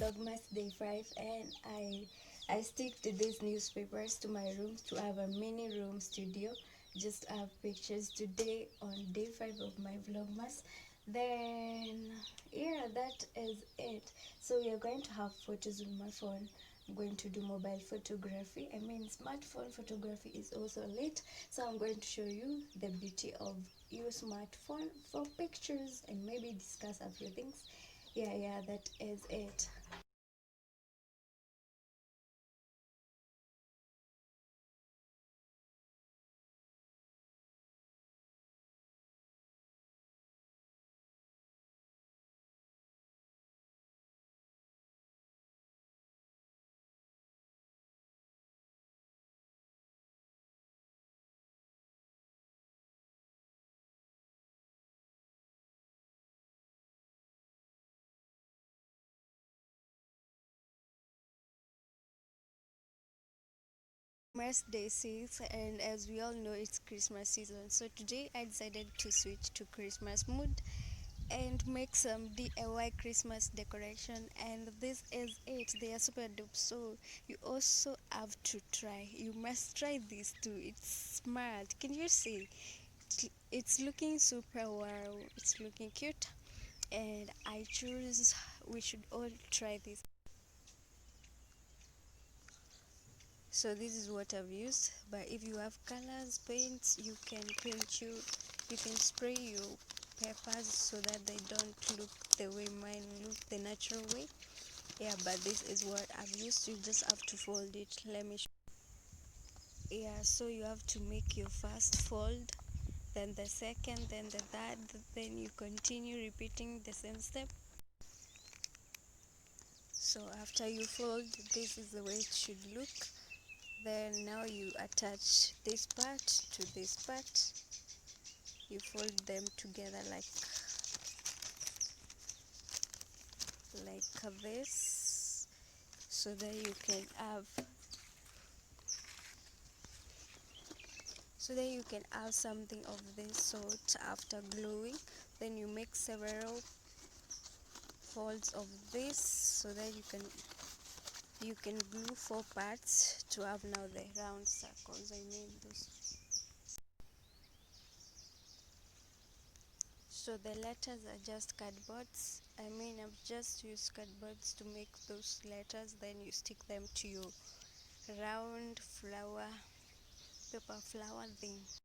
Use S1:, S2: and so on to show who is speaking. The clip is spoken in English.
S1: Vlogmas Day 5, and I stick to these newspapers to my room to have a mini room studio. Just have pictures today on day 5 of my Vlogmas. Then yeah, that is it. So we are going to have photos with my phone. I'm going to do mobile photography. I mean, smartphone photography is also lit. So I'm going to show you the beauty of your smartphone for pictures and maybe discuss a few things. Yeah, that is it. Christmas Day 6, and as we all know, it's Christmas season. So today I decided to switch to Christmas mood and make some DIY Christmas decoration, and this is it. They are super dope. So you also have to try. You must try this too. It's smart. Can you see? It's looking super wow. It's looking cute, and I choose we should all try this. So this is what I've used, but if you have colors, paints, you can you can spray your peppers so that they don't look the way mine look, the natural way. Yeah, but this is what I've used. You just have to fold it. Let me show. Yeah, so you have to make your first fold, then the second, then the third, then you continue repeating the same step. So after you fold, this is the way it should look. Then now you attach this part to this part. You fold them together like this, so that you can have something of this sort after gluing. Then you make several folds of this so that you can glue 4 parts to have now the round circles. I mean those. So the letters are just cardboards. I mean, I've just used cardboards to make those letters. Then you stick them to your round flower, paper flower thing.